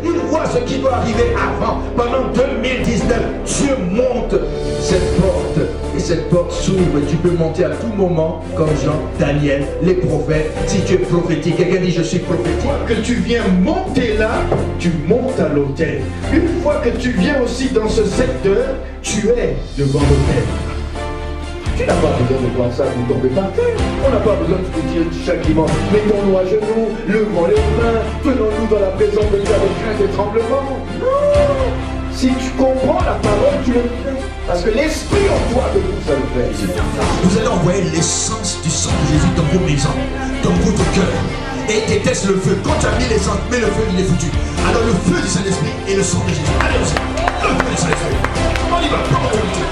Il voit ce qui doit arriver avant. Pendant 2019, Dieu monte cette porte. Et cette porte s'ouvre et tu peux monter à tout moment, comme Jean, Daniel, les prophètes. Si tu es prophétique, quelqu'un dit je suis prophétique. Que tu viens monter là, tu montes à l'autel. Une fois que tu viens aussi dans ce secteur, tu es devant l'autel. Tu n'as pas besoin de voir ça pour tomber par terre. On n'a pas besoin de te dire chaque dimanche, mettons-nous à genoux, levons les mains, tenons-nous dans la présence de Dieu avec crainte et tremblement. Non! Si tu comprends la parole, tu le fais. Parce que l'esprit en toi de vous, ça le fait. Vous allez envoyer l'essence du sang de Jésus dans vos maisons, dans votre cœur. Et déteste le feu. Quand tu as mis l'essence, mais le feu, il est foutu. Alors le feu du Saint-Esprit et le sang de Jésus. Allez, le feu du Saint-Esprit. On y va, prends mon Dieu.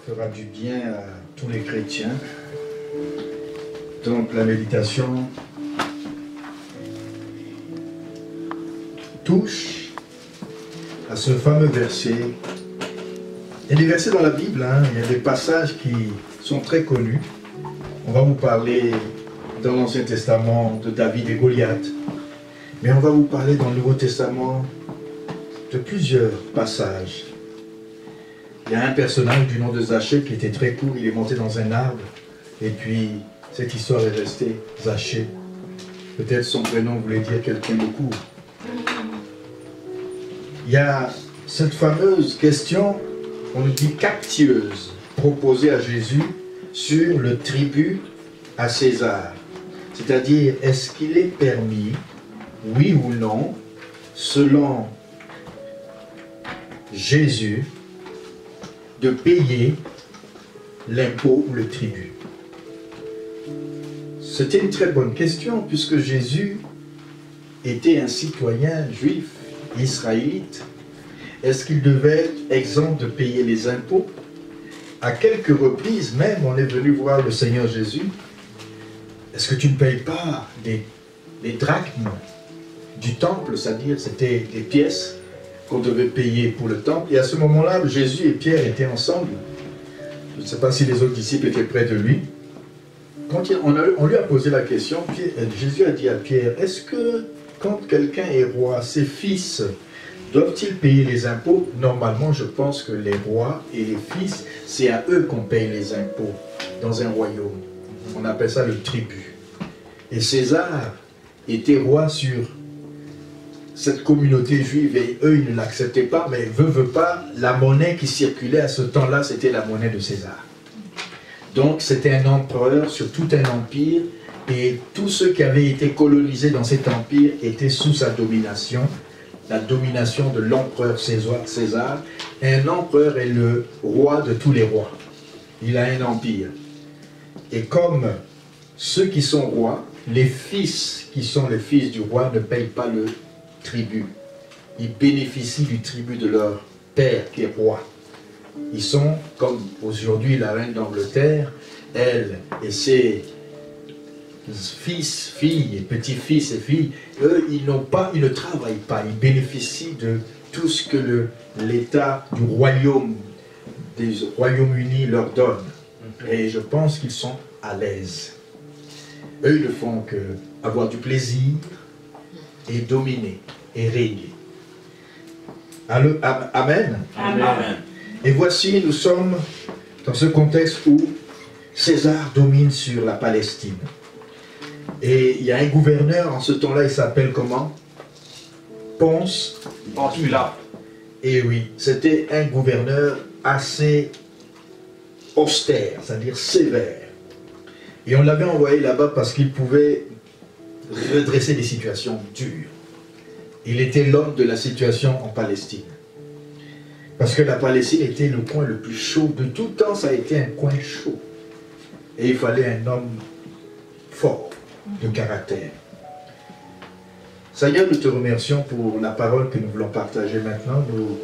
Fera du bien à tous les chrétiens. Donc la méditation touche à ce fameux verset. Il y a des versets dans la Bible, hein, il y a des passages qui sont très connus. On va vous parler dans l'Ancien Testament de David et Goliath, mais on va vous parler dans le Nouveau Testament de plusieurs passages. Il y a un personnage du nom de Zachée qui était très court, il est monté dans un arbre, et puis cette histoire est restée, Zachée. Peut-être son prénom voulait dire quelqu'un de court. Il y a cette fameuse question, on nous dit captieuse, proposée à Jésus sur le tribut à César. C'est-à-dire, est-ce qu'il est permis, oui ou non, selon Jésus, de payer l'impôt ou le tribut? C'était une très bonne question puisque Jésus était un citoyen juif, israélite. Est-ce qu'il devait être exempt de payer les impôts? À quelques reprises même, on est venu voir le Seigneur Jésus. Est-ce que tu ne payes pas les drachmes du temple? C'est-à-dire, c'était des pièces qu'on devait payer pour le temple. Et à ce moment-là, Jésus et Pierre étaient ensemble. Je ne sais pas si les autres disciples étaient près de lui. Quand on lui a posé la question, Jésus a dit à Pierre, est-ce que quand quelqu'un est roi, ses fils doivent-ils payer les impôts? Normalement, je pense que les rois et les fils, c'est à eux qu'on paye les impôts dans un royaume. On appelle ça le tribut. Et César était roi sur cette communauté juive et eux, ils ne l'acceptaient pas, mais veut pas, la monnaie qui circulait à ce temps-là, c'était la monnaie de César. Donc, c'était un empereur sur tout un empire et tous ceux qui avaient été colonisés dans cet empire étaient sous sa domination, la domination de l'empereur César. Un empereur est le roi de tous les rois. Il a un empire. Et comme ceux qui sont rois, les fils qui sont les fils du roi ne payent pas le tribut. Ils bénéficient du tribut de leur père qui est roi. Ils sont comme aujourd'hui la reine d'Angleterre, elle et ses fils, filles, et petits-fils et filles, eux, ils ne travaillent pas, ils bénéficient de tout ce que l'État du royaume, des Royaumes-Unis leur donne. Et je pense qu'ils sont à l'aise. Eux, ils ne font que avoir du plaisir et dominer et régner. Amen. Amen. Et voici, nous sommes dans ce contexte où César domine sur la Palestine. Et il y a un gouverneur en ce temps-là, il s'appelle comment? Ponce Pilate. Et oui, c'était un gouverneur assez austère, c'est-à-dire sévère. Et on l'avait envoyé là-bas parce qu'il pouvait redresser des situations dures. Il était l'homme de la situation en Palestine. Parce que la Palestine était le coin le plus chaud. De tout temps, ça a été un coin chaud. Et il fallait un homme fort, de caractère. Seigneur, nous te remercions pour la parole que nous voulons partager maintenant. Nous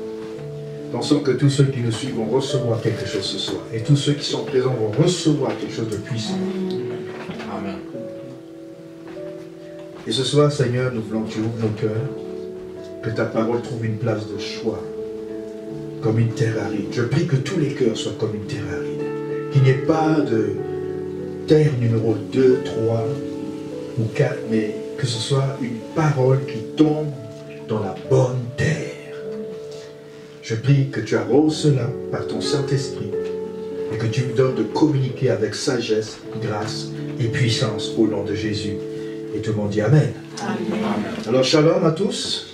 pensons que tous ceux qui nous suivent vont recevoir quelque chose ce soir. Et tous ceux qui sont présents vont recevoir quelque chose de puissant. Amen. Et ce soir, Seigneur, nous voulons que tu ouvres nos cœurs, que ta parole trouve une place de choix, comme une terre aride. Je prie que tous les cœurs soient comme une terre aride. Qu'il n'y ait pas de terre numéro 2, 3 ou 4, mais que ce soit une parole qui tombe dans la bonne terre. Je prie que tu arroses cela par ton Saint-Esprit et que tu me donnes de communiquer avec sagesse, grâce et puissance au nom de Jésus. Et tout le monde dit Amen. Amen. Alors shalom à tous.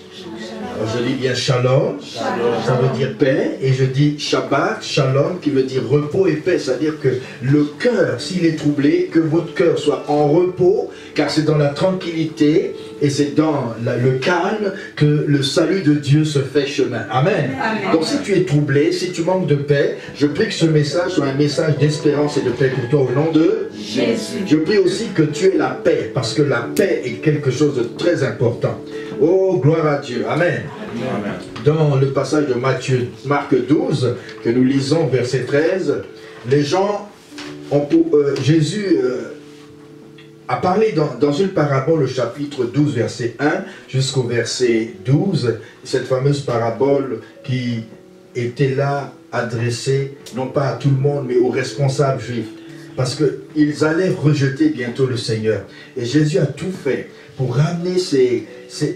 Alors je dis bien shalom, ça veut dire paix, et je dis Shabbat, shalom, qui veut dire repos et paix, c'est-à-dire que le cœur, s'il est troublé, que votre cœur soit en repos, car c'est dans la tranquillité et c'est dans le calme que le salut de Dieu se fait chemin. Amen. Amen. Donc si tu es troublé, si tu manques de paix, je prie que ce message soit un message d'espérance et de paix pour toi au nom de Jésus. Je prie aussi que tu aies la paix, parce que la paix est quelque chose de très important. Oh, gloire à Dieu. Amen. Amen. Dans le passage de Marc 12, que nous lisons, verset 13, les gens Jésus a parlé dans une parabole, au chapitre 12, verset 1, jusqu'au verset 12, cette fameuse parabole qui était là, adressée, non pas à tout le monde, mais aux responsables juifs, parce qu'ils allaient rejeter bientôt le Seigneur. Et Jésus a tout fait pour ramener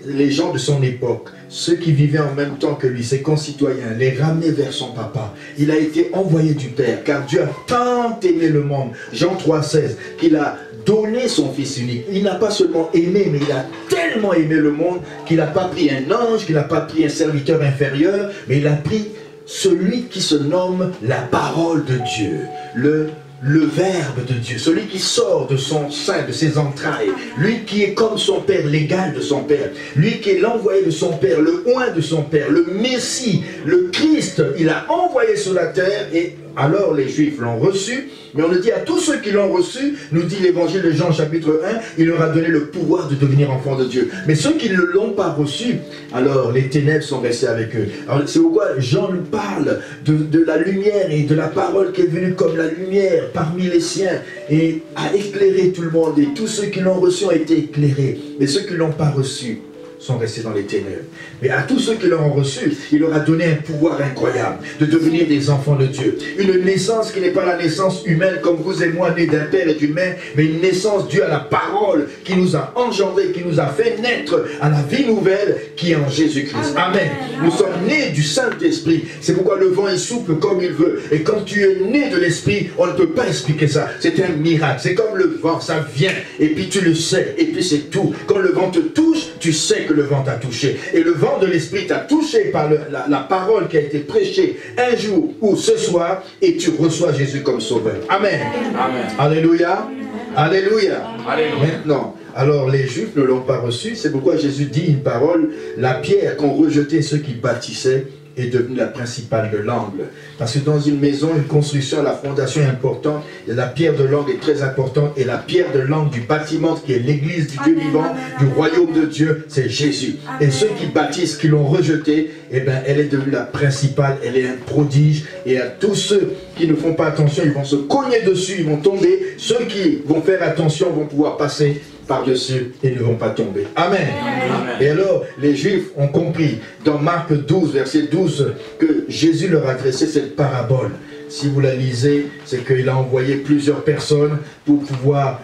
les gens de son époque, ceux qui vivaient en même temps que lui, ses concitoyens, les ramener vers son papa. Il a été envoyé du Père, car Dieu a tant aimé le monde, Jean 3,16, qu'il a donné son Fils unique. Il n'a pas seulement aimé, mais il a tellement aimé le monde qu'il n'a pas pris un ange, qu'il n'a pas pris un serviteur inférieur, mais il a pris celui qui se nomme la parole de Dieu, le Verbe de Dieu, celui qui sort de son sein, de ses entrailles, lui qui est comme son Père, l'égal de son Père, lui qui est l'envoyé de son Père, le oint de son Père, le Messie, le Christ, il a envoyé sur la terre. Et alors les Juifs l'ont reçu, mais on le dit à tous ceux qui l'ont reçu, nous dit l'évangile de Jean chapitre 1, il leur a donné le pouvoir de devenir enfants de Dieu. Mais ceux qui ne l'ont pas reçu, alors les ténèbres sont restées avec eux. Alors c'est pourquoi Jean nous parle de la lumière et de la parole qui est venue comme la lumière parmi les siens et a éclairé tout le monde. Et tous ceux qui l'ont reçu ont été éclairés. Mais ceux qui ne l'ont pas reçu sont restés dans les ténèbres. Mais à tous ceux qui l'ont reçu, il leur a donné un pouvoir incroyable de devenir des enfants de Dieu. Une naissance qui n'est pas la naissance humaine comme vous et moi, nés d'un père et d'une mère, mais une naissance due à la parole qui nous a engendrés, qui nous a fait naître à la vie nouvelle qui est en Jésus-Christ. Amen. Nous sommes nés du Saint-Esprit. C'est pourquoi le vent il souffle comme il veut. Et quand tu es né de l'Esprit, on ne peut pas expliquer ça. C'est un miracle. C'est comme le vent, ça vient et puis tu le sais et puis c'est tout. Quand le vent te touche, tu sais que le vent t'a touché. Et le vent de l'Esprit t'a touché par la parole qui a été prêchée un jour ou ce soir et tu reçois Jésus comme sauveur. Amen. Amen. Alléluia. Alléluia. Alléluia. Maintenant, alors les Juifs ne l'ont pas reçu, c'est pourquoi Jésus dit une parole, la pierre qu'ont rejeté ceux qui bâtissaient est devenue la principale de l'angle. Parce que dans une maison, une construction, la fondation est importante, et la pierre de l'angle est très importante, et la pierre de l'angle du bâtiment, qui est l'église du Dieu vivant, du royaume de Dieu, c'est Jésus. Et ceux qui bâtissent, qui l'ont rejeté, eh bien, elle est devenue la principale, elle est un prodige, et à tous ceux qui ne font pas attention, ils vont se cogner dessus, ils vont tomber. Ceux qui vont faire attention vont pouvoir passer par-dessus et ne vont pas tomber. Amen. Amen. Et alors, les Juifs ont compris dans Marc 12, verset 12, que Jésus leur adressait cette parabole. si vous la lisez, c'est qu'il a envoyé plusieurs personnes pour pouvoir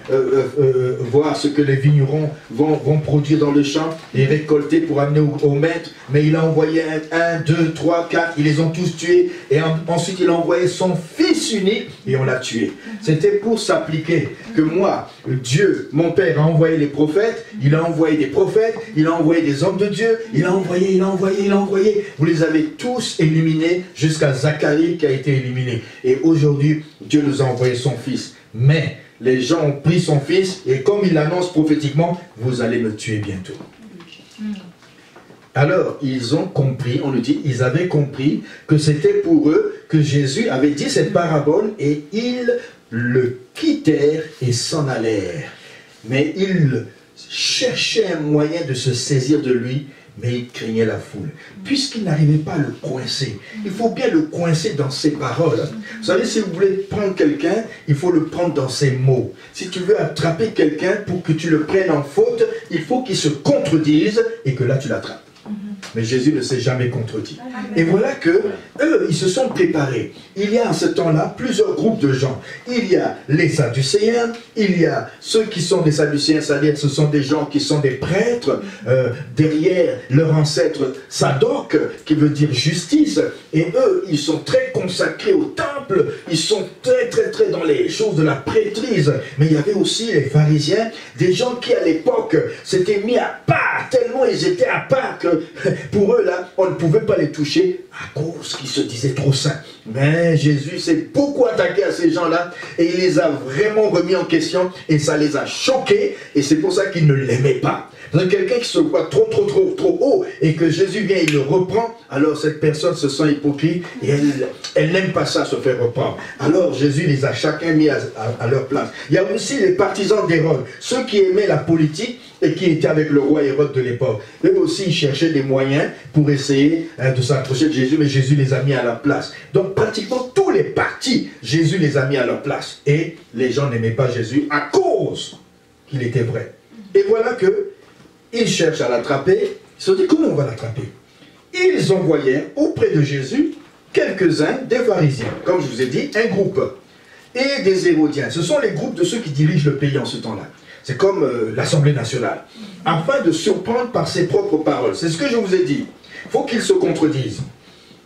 voir ce que les vignerons vont produire dans le champ et récolter pour amener au maître. Mais il a envoyé 1, 2, 3, 4, ils les ont tous tués. Et ensuite, il a envoyé son fils unique et on l'a tué. C'était pour s'appliquer que moi, Dieu, mon Père, a envoyé les prophètes, il a envoyé des prophètes, il a envoyé des hommes de Dieu, il a envoyé. Vous les avez tous éliminés jusqu'à Zacharie qui a été éliminé. Et aujourd'hui, Dieu nous a envoyé son fils. Mais les gens ont pris son fils et comme il annonce prophétiquement, vous allez me tuer bientôt. Alors, ils ont compris, on nous dit, ils avaient compris que c'était pour eux que Jésus avait dit cette parabole et ils le quittèrent et s'en allèrent. Mais ils cherchaient un moyen de se saisir de lui, mais il craignait la foule. Puisqu'il n'arrivait pas à le coincer, il faut bien le coincer dans ses paroles. Vous savez, si vous voulez prendre quelqu'un, il faut le prendre dans ses mots. Si tu veux attraper quelqu'un pour que tu le prennes en faute, il faut qu'il se contredise et que là tu l'attrapes. Mais Jésus ne s'est jamais contredit. Et voilà que eux, ils se sont préparés. Il y a en ce temps-là plusieurs groupes de gens. Il y a les Sadducéens, il y a ceux qui sont des Sadducéens, c'est-à-dire ce sont des gens qui sont des prêtres, derrière leur ancêtre Sadoc, qui veut dire justice. Et eux, ils sont très consacrés au temple, ils sont très dans les choses de la prêtrise. Mais il y avait aussi les pharisiens, des gens qui à l'époque s'étaient mis à part, tellement ils étaient à part que pour eux là, on ne pouvait pas les toucher à cause qu'ils se disaient trop saints. Mais Jésus s'est beaucoup attaqué à ces gens-là et il les a vraiment remis en question et ça les a choqués et c'est pour ça qu'ils ne l'aimaient pas. Quelqu'un qui se voit trop haut et que Jésus vient et le reprend, alors cette personne se sent hypocrite et elle n'aime pas ça, se faire reprendre. Alors Jésus les a chacun mis à leur place. Il y a aussi les partisans d'Hérode, ceux qui aimaient la politique et qui étaient avec le roi Hérode de l'époque. Eux aussi, ils cherchaient des moyens pour essayer de s'approcher de Jésus, mais Jésus les a mis à leur place. Donc pratiquement tous les partis, Jésus les a mis à leur place. Et les gens n'aimaient pas Jésus à cause qu'il était vrai. Et voilà que ils cherchent à l'attraper. Ils se sont dit, comment on va l'attraper? Ils envoyèrent auprès de Jésus quelques-uns des pharisiens, comme je vous ai dit, un groupe, et des hérodiens. Ce sont les groupes de ceux qui dirigent le pays en ce temps-là. C'est comme l'Assemblée nationale, afin de surprendre par ses propres paroles. C'est ce que je vous ai dit. Il faut qu'ils se contredisent.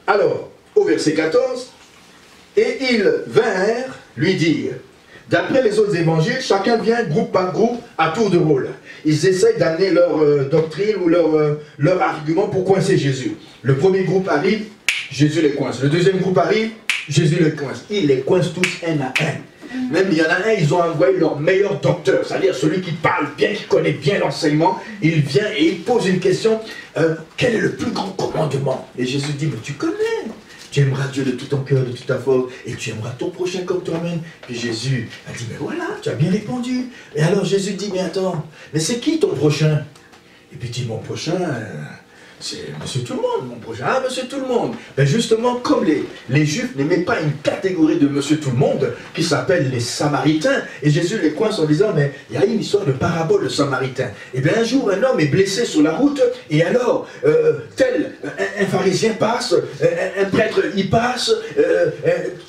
Alors, au verset 14, et ils vinrent lui dire, d'après les autres évangiles, chacun vient groupe par groupe à tour de rôle. Ils essayent d'amener leur doctrine ou leur argument pour coincer Jésus. Le premier groupe arrive, Jésus les coince. Le deuxième groupe arrive, Jésus les coince. Ils les coincent tous un à un. Même il y en a un, ils ont envoyé leur meilleur docteur, c'est-à-dire celui qui parle bien, qui connaît bien l'enseignement. Il vient et il pose une question, quel est le plus grand commandement? Et Jésus dit, mais tu connais. Tu aimeras Dieu de tout ton cœur, de toute ta force, et tu aimeras ton prochain comme toi-même. Puis Jésus a dit, mais voilà, tu as bien répondu. Et alors Jésus dit, mais attends, mais c'est qui ton prochain? Et puis il dit, mon prochain, c'est monsieur tout le monde, mon prochain. Ah, monsieur tout le monde. Ben justement, comme les Juifs n'aimaient pas une catégorie de monsieur tout le monde, qui s'appelle les Samaritains, et Jésus les coince en disant, mais il y a une histoire de parabole de Samaritains. Et bien un jour, un homme est blessé sur la route, et alors, un pharisien passe, un prêtre y passe,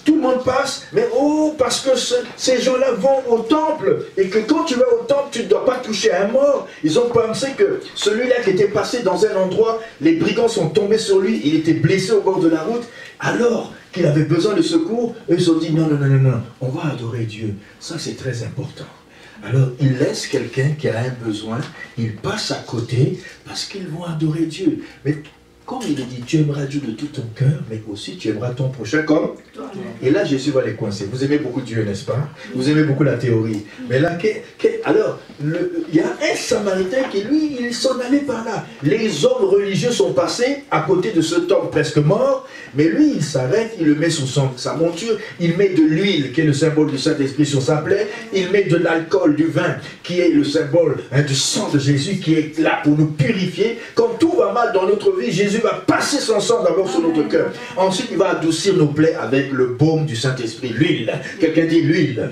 tout le monde passe, mais oh, parce que ces gens-là vont au temple, et que quand tu vas au temple, tu ne dois pas toucher à un mort. Ils ont pensé que celui-là qui était passé dans un endroit, les brigands sont tombés sur lui, il était blessé au bord de la route, alors qu'il avait besoin de secours, eux ils ont dit non, on va adorer Dieu, ça c'est très important. Alors ils laissent quelqu'un qui a un besoin, ils passent à côté parce qu'ils vont adorer Dieu. Mais comme il est dit, tu aimeras Dieu de tout ton cœur, mais aussi tu aimeras ton prochain comme toi. Et là, Jésus va les coincer. Vous aimez beaucoup Dieu, n'est-ce pas? Vous aimez beaucoup la théorie. Mais là, alors, il y a un Samaritain qui, lui, il s'en allait par là. Les hommes religieux sont passés à côté de cet homme presque mort, mais lui, il s'arrête, il le met sur sa monture, il met de l'huile, qui est le symbole du Saint-Esprit, sur sa plaie, il met de l'alcool, du vin, qui est le symbole du sang de Jésus, qui est là pour nous purifier. Quand tout va mal dans notre vie, Jésus va passer son sang d'abord sur notre cœur. Ensuite, il va adoucir nos plaies avec le baume du Saint-Esprit, l'huile. Quelqu'un dit l'huile.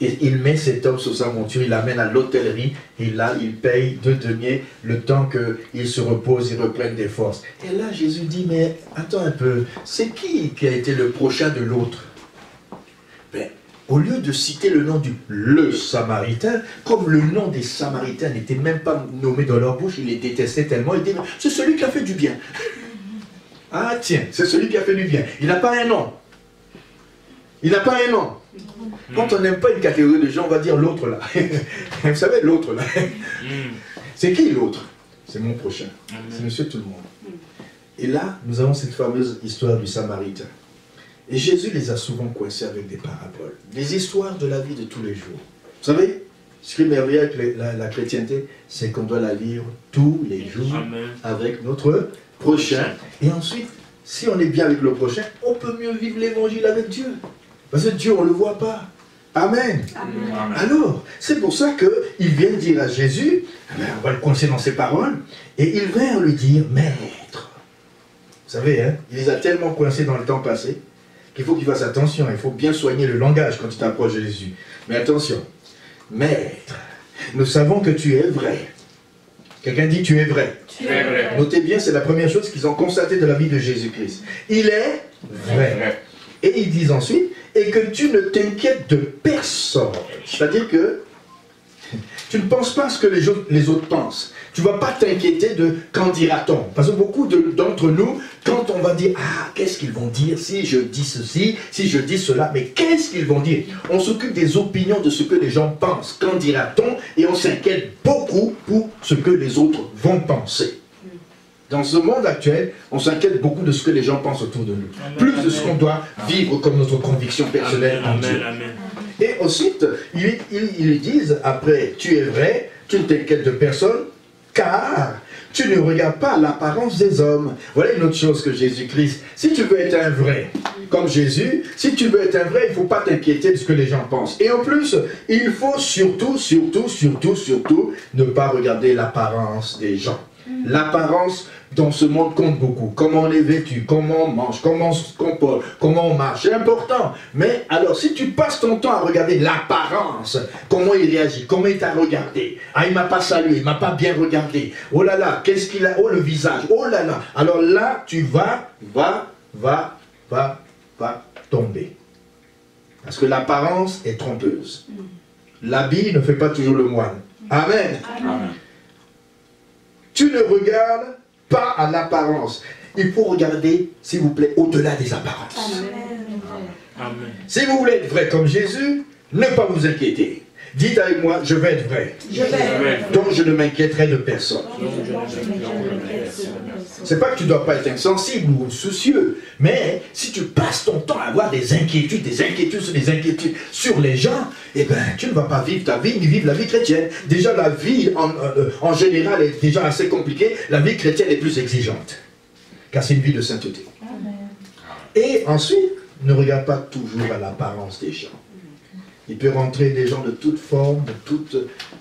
Et il met cet homme sur sa monture, il l'amène à l'hôtellerie, et là, il paye 2 deniers, le temps qu'il se repose, il reprenne des forces. Et là, Jésus dit, mais attends un peu, c'est qui a été le prochain de l'autre? Ben, au lieu de citer le nom le Samaritain, comme le nom des Samaritains n'était même pas nommé dans leur bouche, il les détestait tellement, il dit, c'est celui qui a fait du bien. Ah tiens, c'est celui qui a fait du bien. Il n'a pas un nom. Il n'a pas un nom. Quand on n'aime pas une catégorie de gens, on va dire l'autre là. Vous savez, l'autre là. C'est qui l'autre? C'est mon prochain. C'est monsieur tout le monde. Et là, nous avons cette fameuse histoire du Samaritain. Et Jésus les a souvent coincés avec des paraboles. Des histoires de la vie de tous les jours. Vous savez, ce qui est merveilleux avec la chrétienté, c'est qu'on doit la lire tous les jours avec notre prochain. Et ensuite, si on est bien avec le prochain, on peut mieux vivre l'évangile avec Dieu. Parce que Dieu, on ne le voit pas. Amen. Amen. Alors, c'est pour ça qu'il vient dire à Jésus, on va le coincer dans ses paroles, et il vient lui dire, Maître. Vous savez, hein, il les a tellement coincés dans le temps passé, qu'il faut qu'il fasse attention, il faut bien soigner le langage quand tu t'approches de Jésus. Mais attention, Maître, nous savons que tu es vrai. Quelqu'un dit, tu es vrai. Tu es vrai. Notez bien, c'est la première chose qu'ils ont constaté de la vie de Jésus-Christ. Il est vrai. Et ils disent ensuite, et que tu ne t'inquiètes de personne. C'est-à-dire que tu ne penses pas ce que les autres pensent. Tu ne vas pas t'inquiéter de quand dira-t-on. Parce que beaucoup d'entre nous, quand on va dire, ah, qu'est-ce qu'ils vont dire si je dis ceci, si je dis cela, mais qu'est-ce qu'ils vont dire? On s'occupe des opinions de ce que les gens pensent. Quand dira-t-on? Et on s'inquiète beaucoup pour ce que les autres vont penser. Dans ce monde actuel, on s'inquiète beaucoup de ce que les gens pensent autour de nous. Amen, plus de ce qu'on doit vivre comme notre conviction personnelle en Dieu. Amen. Et ensuite, ils disent, après, tu es vrai, tu ne t'inquiètes de personne, car tu ne regardes pas l'apparence des hommes. Voilà une autre chose que Jésus-Christ, si tu veux être un vrai, comme Jésus, si tu veux être un vrai, il ne faut pas t'inquiéter de ce que les gens pensent. Et en plus, il faut surtout ne pas regarder l'apparence des gens. L'apparence dans ce monde compte beaucoup. Comment on est vêtu, comment on mange, comment on se comporte, comment on marche. C'est important. Mais alors, si tu passes ton temps à regarder l'apparence, comment il réagit, comment il t'a regardé. Ah, il ne m'a pas salué, il ne m'a pas bien regardé. Oh là là, qu'est-ce qu'il a? Oh, le visage. Oh là là. Alors là, tu vas tomber. Parce que l'apparence est trompeuse. L'habit ne fait pas toujours le moine. Amen. Amen. Tu ne regardes pas à l'apparence. Il faut regarder, s'il vous plaît, au-delà des apparences. Amen. Si vous voulez être vrai comme Jésus, ne pas vous inquiéter. Dites avec moi, je vais être vrai. Donc je ne m'inquiéterai de personne. C'est pas que tu ne dois pas être insensible ou soucieux, mais si tu passes ton temps à avoir des inquiétudes sur les gens, eh bien, tu ne vas pas vivre ta vie, ni vivre la vie chrétienne. Déjà, la vie en général est déjà assez compliquée. La vie chrétienne est plus exigeante, car c'est une vie de sainteté. Amen. Et ensuite, ne regarde pas toujours à l'apparence des gens. Il peut rentrer des gens de toutes formes, de toutes...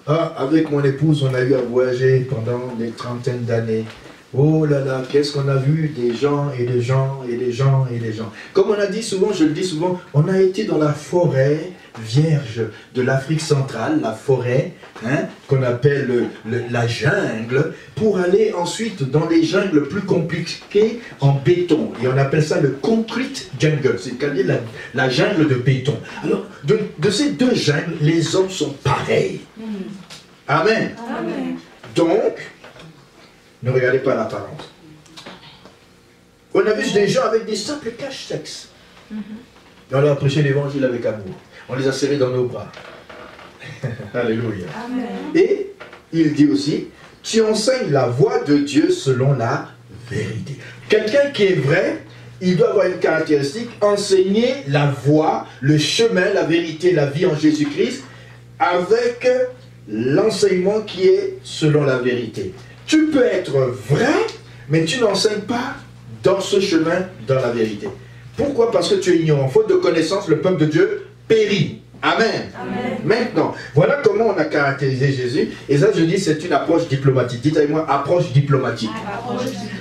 Ah, avec mon épouse, on a eu à voyager pendant des trentaines d'années. Oh là là, qu'est-ce qu'on a vu des gens et des gens et des gens et des gens. Comme on a dit souvent, je le dis souvent, on a été dans la forêt vierge de l'Afrique centrale, la forêt, hein, qu'on appelle la jungle, pour aller ensuite dans les jungles plus compliquées en béton. Et on appelle ça le concrete jungle, c'est-à-dire la jungle de béton. Alors, de ces deux jungles, les hommes sont pareils. Amen. Amen. Donc, ne regardez pas l'apparence. On a vu des gens avec des simples cache-sexes. Et on leur a prêché l'évangile avec amour. On les a serrés dans nos bras. Alléluia. Amen. Et il dit aussi, tu enseignes la voie de Dieu selon la vérité. Quelqu'un qui est vrai, il doit avoir une caractéristique, enseigner la voie, le chemin, la vérité, la vie en Jésus-Christ, avec l'enseignement qui est selon la vérité. Tu peux être vrai, mais tu n'enseignes pas dans ce chemin, dans la vérité. Pourquoi? Parce que tu es ignorant. Faute de connaissance, le peuple de Dieu périt. Amen. Amen. Maintenant, voilà comment on a caractérisé Jésus. Et ça, je dis, c'est une approche diplomatique. Dites avec moi, approche diplomatique.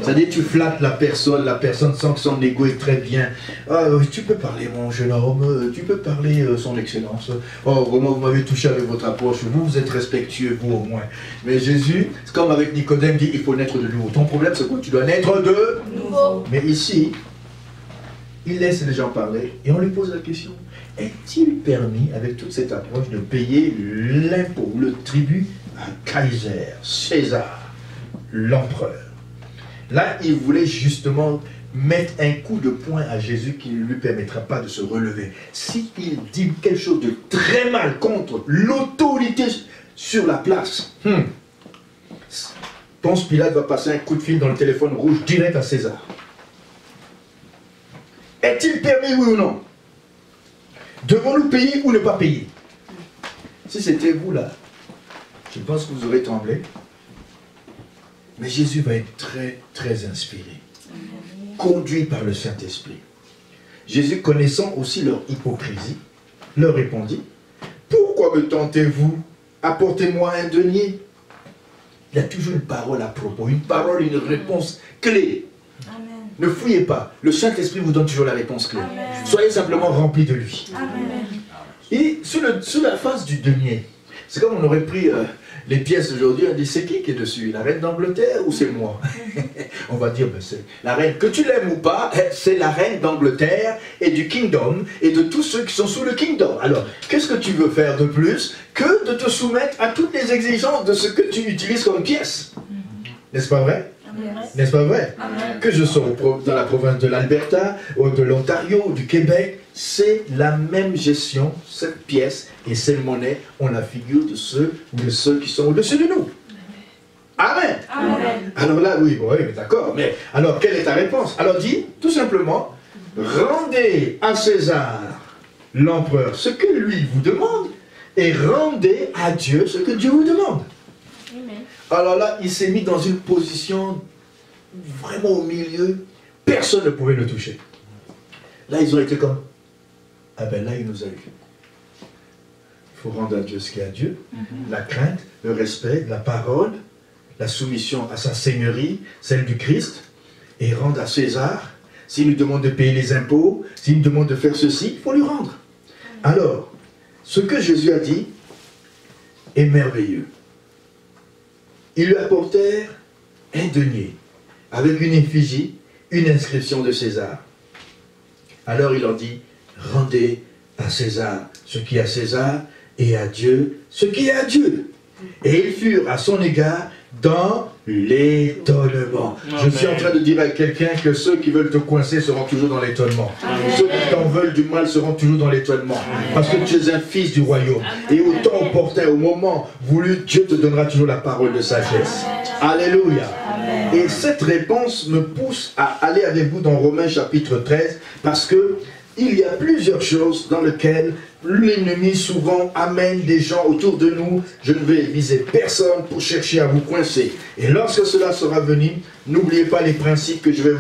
C'est-à-dire, tu flattes la personne sent que son ego est très bien. Ah, tu peux parler, mon jeune homme, tu peux parler, son excellence. Oh, vraiment, vous m'avez touché avec votre approche. Vous êtes respectueux, vous au moins. Mais Jésus, c'est comme avec Nicodème, dit, il faut naître de nouveau. Ton problème, c'est quoi? Tu dois naître de nouveau. Mais ici, il laisse les gens parler et on lui pose la question. Est-il permis, avec toute cette approche, de payer l'impôt, le tribut à Kaiser, César, l'empereur? Là, il voulait justement mettre un coup de poing à Jésus qui ne lui permettra pas de se relever. S'il dit quelque chose de très mal contre l'autorité sur la place, Ponce Pilate va passer un coup de fil dans le téléphone rouge direct à César. Est-il permis, oui ou non? Devons-nous payer ou ne pas payer? Si c'était vous là, je pense que vous aurez tremblé. Mais Jésus va être très, très inspiré. Conduit par le Saint-Esprit. Jésus, connaissant aussi leur hypocrisie, leur répondit, « Pourquoi me tentez-vous? Apportez-moi un denier. » Il y a toujours une parole à propos, une parole, une réponse clé. Amen. Ne fouillez pas. Le Saint-Esprit vous donne toujours la réponse clé. Amen. Soyez simplement remplis de lui. Amen. Et sur la face du denier, c'est comme on aurait pris les pièces aujourd'hui, on dit c'est qui est dessus? La reine d'Angleterre ou c'est moi? On va dire ben, c'est la reine, que tu l'aimes ou pas, c'est la reine d'Angleterre et du kingdom et de tous ceux qui sont sous le kingdom. Alors, qu'est-ce que tu veux faire de plus que de te soumettre à toutes les exigences de ce que tu utilises comme pièce? N'est-ce pas vrai? N'est-ce pas vrai? Amen. Que je sois dans la province de l'Alberta, ou de l'Ontario, ou du Québec, c'est la même gestion, cette pièce et cette monnaie ont la figure de ceux ou de ceux qui sont au-dessus de nous. Amen. Amen. Alors là, oui, d'accord, mais alors quelle est ta réponse? Alors dis, tout simplement, rendez à César, l'empereur, ce que lui vous demande, et rendez à Dieu ce que Dieu vous demande. Amen. Alors là, il s'est mis dans une position vraiment au milieu. Personne ne pouvait le toucher. Là, ils ont été comme... Ah ben là, il nous a eu. Il faut rendre à Dieu ce qui est à Dieu. La crainte, le respect, la parole, la soumission à sa seigneurie, celle du Christ, et rendre à César. S'il nous demande de payer les impôts, s'il nous demande de faire ceci, il faut lui rendre. Alors, ce que Jésus a dit est merveilleux. Ils lui apportèrent un denier, avec une effigie, une inscription de César. Alors il leur dit, rendez à César ce qui est à César, et à Dieu ce qui est à Dieu. Et ils furent à son égard dans l'étonnement. Je suis en train de dire à quelqu'un que ceux qui veulent te coincer seront toujours dans l'étonnement. Ceux qui t'en veulent du mal seront toujours dans l'étonnement. Parce que tu es un fils du royaume. Et au temps opportun, au moment voulu, Dieu te donnera toujours la parole de sagesse. Alléluia. Et cette réponse me pousse à aller avec vous dans Romains chapitre 13, parce que il y a plusieurs choses dans lesquelles l'ennemi souvent amène des gens autour de nous. Je ne vais viser personne pour chercher à vous coincer. Et lorsque cela sera venu, n'oubliez pas les principes que je vais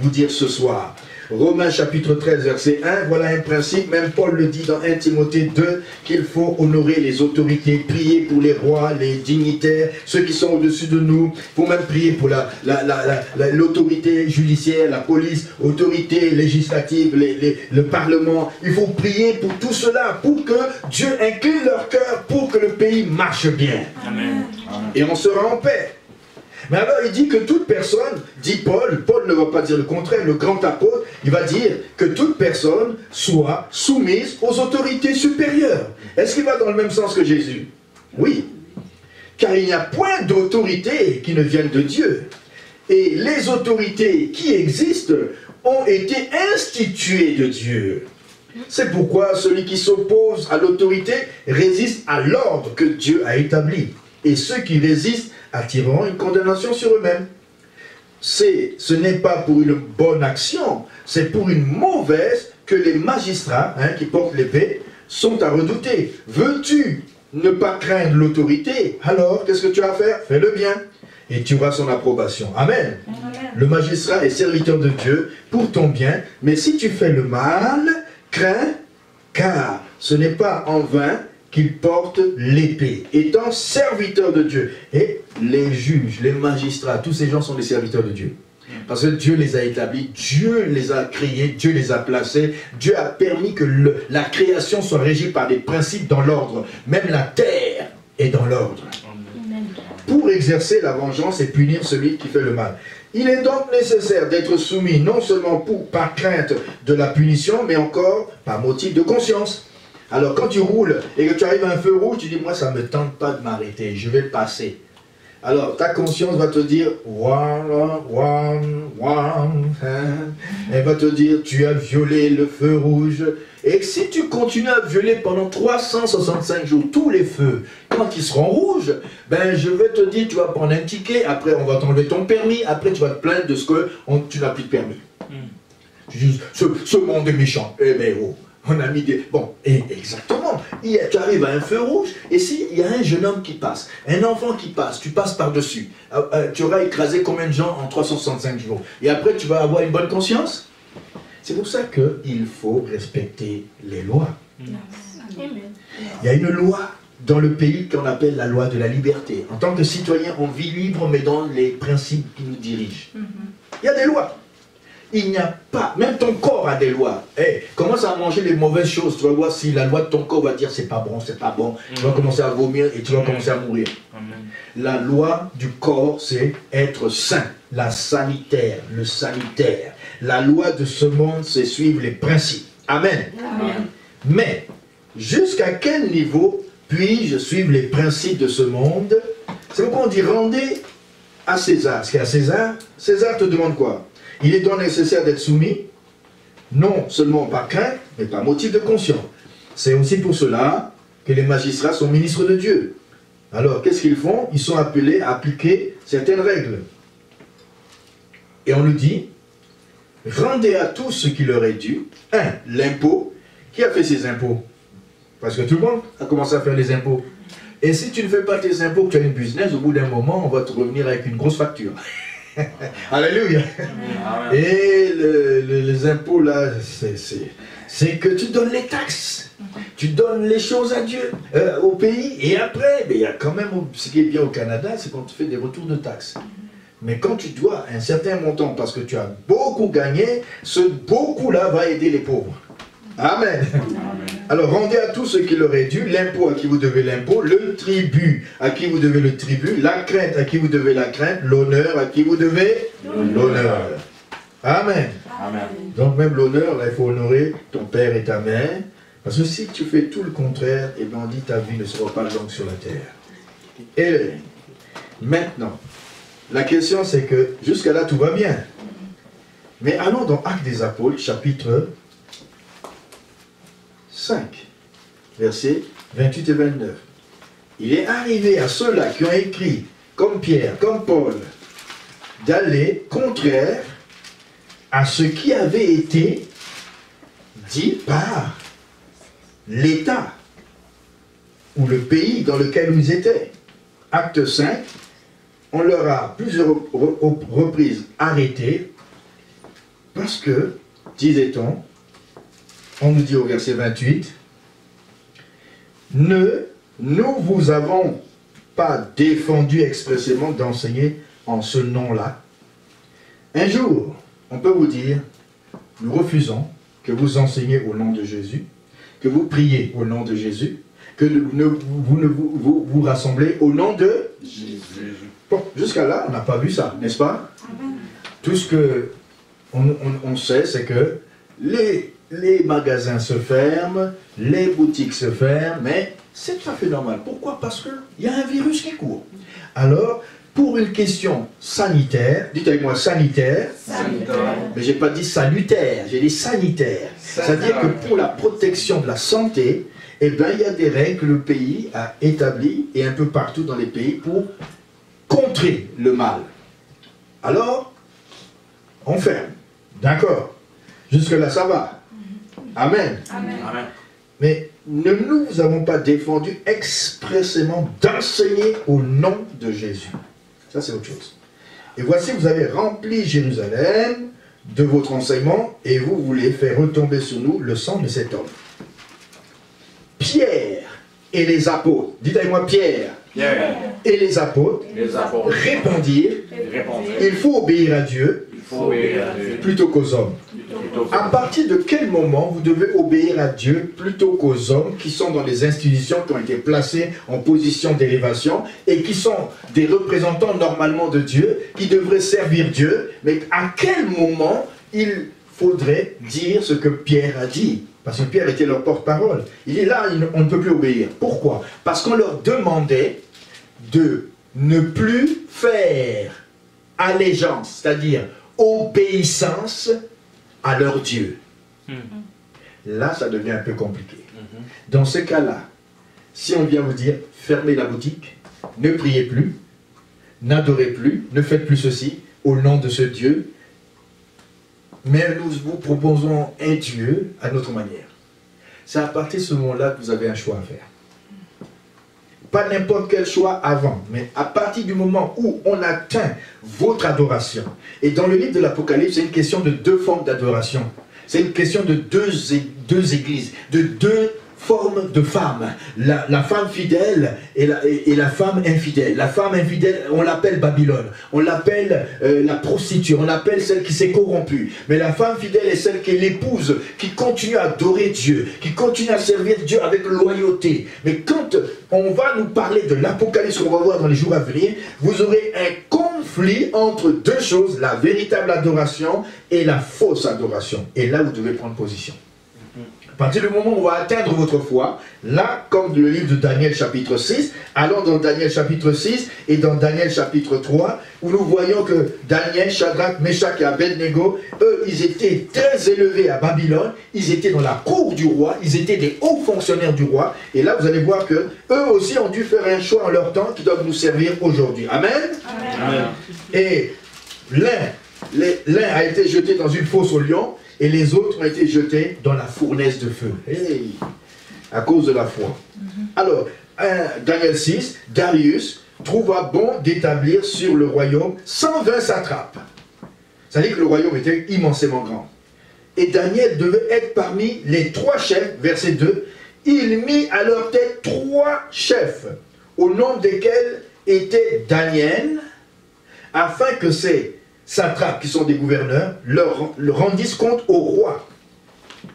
vous dire ce soir. Romains chapitre 13 verset 1, voilà un principe, même Paul le dit dans 1 Timothée 2, qu'il faut honorer les autorités, prier pour les rois, les dignitaires, ceux qui sont au-dessus de nous. Il faut même prier pour l'autorité judiciaire, la police, autorité législative, le parlement. Il faut prier pour tout cela, pour que Dieu incline leur cœur, pour que le pays marche bien. Amen. Et on sera en paix. Mais alors il dit que toute personne, dit Paul ne va pas dire le contraire, le grand apôtre, il va dire que toute personne soit soumise aux autorités supérieures. Est-ce qu'il va dans le même sens que Jésus? Oui. Car il n'y a point d'autorité qui ne vienne de Dieu. Et les autorités qui existent ont été instituées de Dieu. C'est pourquoi celui qui s'oppose à l'autorité résiste à l'ordre que Dieu a établi. Et ceux qui résistent attireront une condamnation sur eux-mêmes. Ce n'est pas pour une bonne action, c'est pour une mauvaise que les magistrats qui portent l'épée sont à redouter. Veux-tu ne pas craindre l'autorité? Alors, qu'est-ce que tu as à faire? Fais le bien et tu auras son approbation. Amen. Amen. Le magistrat est serviteur de Dieu pour ton bien, mais si tu fais le mal, crains, car ce n'est pas en vain qu'il porte l'épée, étant serviteur de Dieu. Et les juges, les magistrats, tous ces gens sont des serviteurs de Dieu. Parce que Dieu les a établis, Dieu les a créés, Dieu les a placés, Dieu a permis que la création soit régie par des principes dans l'ordre. Même la terre est dans l'ordre. Pour exercer la vengeance et punir celui qui fait le mal. Il est donc nécessaire d'être soumis non seulement par crainte de la punition, mais encore par motif de conscience. Alors quand tu roules et que tu arrives à un feu rouge, tu dis, moi ça ne me tente pas de m'arrêter, je vais le passer. Alors ta conscience va te dire, elle va te dire, tu as violé le feu rouge. Et si tu continues à violer pendant 365 jours tous les feux, quand ils seront rouges, ben je vais te dire, tu vas prendre un ticket, après on va t'enlever ton permis, après tu vas te plaindre de ce que tu n'as plus de permis. Tu dis, ce monde est méchant. Eh bien, oh, on a mis des... Bon, et exactement. Tu arrives à un feu rouge, et s'il y a un jeune homme qui passe, un enfant qui passe, tu passes par-dessus, tu auras écrasé combien de gens en 365 jours? Et après, tu vas avoir une bonne conscience? C'est pour ça qu'il faut respecter les lois. Il y a une loi dans le pays qu'on appelle la loi de la liberté. En tant que citoyen, on vit libre, mais dans les principes qui nous dirigent. Il y a des lois. Il n'y a pas, même ton corps a des lois. Hey, commence à manger les mauvaises choses, tu vas voir si la loi de ton corps va dire c'est pas bon, c'est pas bon. Tu vas commencer à vomir et tu vas commencer à mourir. La loi du corps, c'est être sain. La sanitaire, le sanitaire. La loi de ce monde, c'est suivre les principes. Amen. Amen. Mais, jusqu'à quel niveau puis-je suivre les principes de ce monde? C'est pourquoi on dit rendez à César. Ce qu'il y a à César, César te demande quoi? Il est donc nécessaire d'être soumis, non seulement par crainte, mais par motif de conscience. C'est aussi pour cela que les magistrats sont ministres de Dieu. Alors, qu'est-ce qu'ils font? Ils sont appelés à appliquer certaines règles. Et on nous dit, rendez à tous ce qui leur est dû. L'impôt. Qui a fait ses impôts? Parce que tout le monde a commencé à faire les impôts. Et si tu ne fais pas tes impôts, que tu as une business, au bout d'un moment, on va te revenir avec une grosse facture. Alléluia. Et les impôts là, c'est que tu donnes les taxes, tu donnes les choses à Dieu, au pays, et après, il y a quand même, ce qui est bien au Canada, c'est qu'on te fait des retours de taxes. Mais quand tu dois un certain montant, parce que tu as beaucoup gagné, ce beaucoup là va aider les pauvres. Amen. Alors rendez à tous ce qui leur est dû, l'impôt à qui vous devez l'impôt, le tribut à qui vous devez le tribut, la crainte à qui vous devez la crainte, l'honneur à qui vous devez l'honneur. Amen. Amen. Donc même l'honneur, là il faut honorer ton père et ta mère, parce que si tu fais tout le contraire, et bien on dit ta vie ne sera pas longue sur la terre. Et maintenant, la question c'est que jusqu'à là tout va bien. Mais allons dans Actes des Apôtres, chapitre 5, versets 28 et 29. Il est arrivé à ceux-là qui ont écrit, comme Pierre, comme Paul, d'aller contraire à ce qui avait été dit par l'État ou le pays dans lequel ils étaient. Acte 5, on leur a plusieurs reprises arrêtés parce que, disait-on, on nous dit au verset 28, nous vous avons pas défendu expressément d'enseigner en ce nom-là. Un jour, on peut vous dire, nous refusons que vous enseigniez au nom de Jésus, que vous priez au nom de Jésus, que vous rassemblez au nom de Jésus. Bon, jusqu'à là, on n'a pas vu ça, n'est-ce pas? Tout ce que on sait, c'est que les magasins se ferment, les boutiques se ferment, mais c'est tout à fait normal. Pourquoi? Parce qu'il y a un virus qui court. Alors, pour une question sanitaire, dites avec moi sanitaire, mais je n'ai pas dit salutaire, j'ai dit sanitaire. C'est-à-dire que pour la protection de la santé, eh bien, il y a des règles que le pays a établies, et un peu partout dans les pays, pour contrer le mal. Alors, on ferme. D'accord. Jusque-là, ça va. Amen. Amen. Mais ne nous avons pas défendu expressément d'enseigner au nom de Jésus. Ça, c'est autre chose. Et voici, vous avez rempli Jérusalem de votre enseignement et vous voulez faire retomber sur nous le sang de cet homme. Pierre et les apôtres, dites avec moi Pierre, et les apôtres, répondirent, il faut obéir à Dieu, plutôt qu'aux hommes. À partir de quel moment vous devez obéir à Dieu plutôt qu'aux hommes qui sont dans les institutions, qui ont été placés en position d'élévation et qui sont des représentants normalement de Dieu, qui devraient servir Dieu, mais à quel moment il faudrait dire ce que Pierre a dit? Parce que Pierre était leur porte-parole. Il est là, on ne peut plus obéir. Pourquoi? Parce qu'on leur demandait de ne plus faire allégeance, c'est-à-dire obéissance à leur Dieu. Là, ça devient un peu compliqué. Dans ce cas-là, si on vient vous dire, fermez la boutique, ne priez plus, n'adorez plus, ne faites plus ceci, au nom de ce Dieu, mais nous vous proposons un Dieu à notre manière. C'est à partir de ce moment-là que vous avez un choix à faire. Pas n'importe quel choix avant, mais à partir du moment où on atteint votre adoration. Et dans le livre de l'Apocalypse, c'est une question de deux formes d'adoration. C'est une question de deux églises, de deux formes de femmes. La femme fidèle et la femme infidèle. La femme infidèle, on l'appelle Babylone. On l'appelle la prostituée. On l'appelle celle qui s'est corrompue. Mais la femme fidèle est celle qui est l'épouse, qui continue à adorer Dieu, qui continue à servir Dieu avec loyauté. Mais quand on va nous parler de l'Apocalypse qu'on va voir dans les jours à venir, vous aurez un conflit entre deux choses, la véritable adoration et la fausse adoration. Et là, vous devez prendre position. À partir du moment où on va atteindre votre foi, là, comme le livre de Daniel chapitre 6, allons dans Daniel chapitre 6 et dans Daniel chapitre 3, où nous voyons que Daniel, Shadrach, Meshach et Abednego, eux, ils étaient très élevés à Babylone, ils étaient dans la cour du roi, ils étaient des hauts fonctionnaires du roi, et là, vous allez voir que eux aussi ont dû faire un choix en leur temps qui doivent nous servir aujourd'hui. Amen. Amen. Et l'un a été jeté dans une fosse au lion, et les autres ont été jetés dans la fournaise de feu. Hey, à cause de la foi. Alors, Daniel 6, Darius trouva bon d'établir sur le royaume 120 satrapes. C'est-à-dire que le royaume était immensément grand. Et Daniel devait être parmi les 3 chefs, verset 2. Il mit à leur tête 3 chefs, au nombre desquels était Daniel, afin que ces satrapes, qui sont des gouverneurs, leur rendissent compte au roi.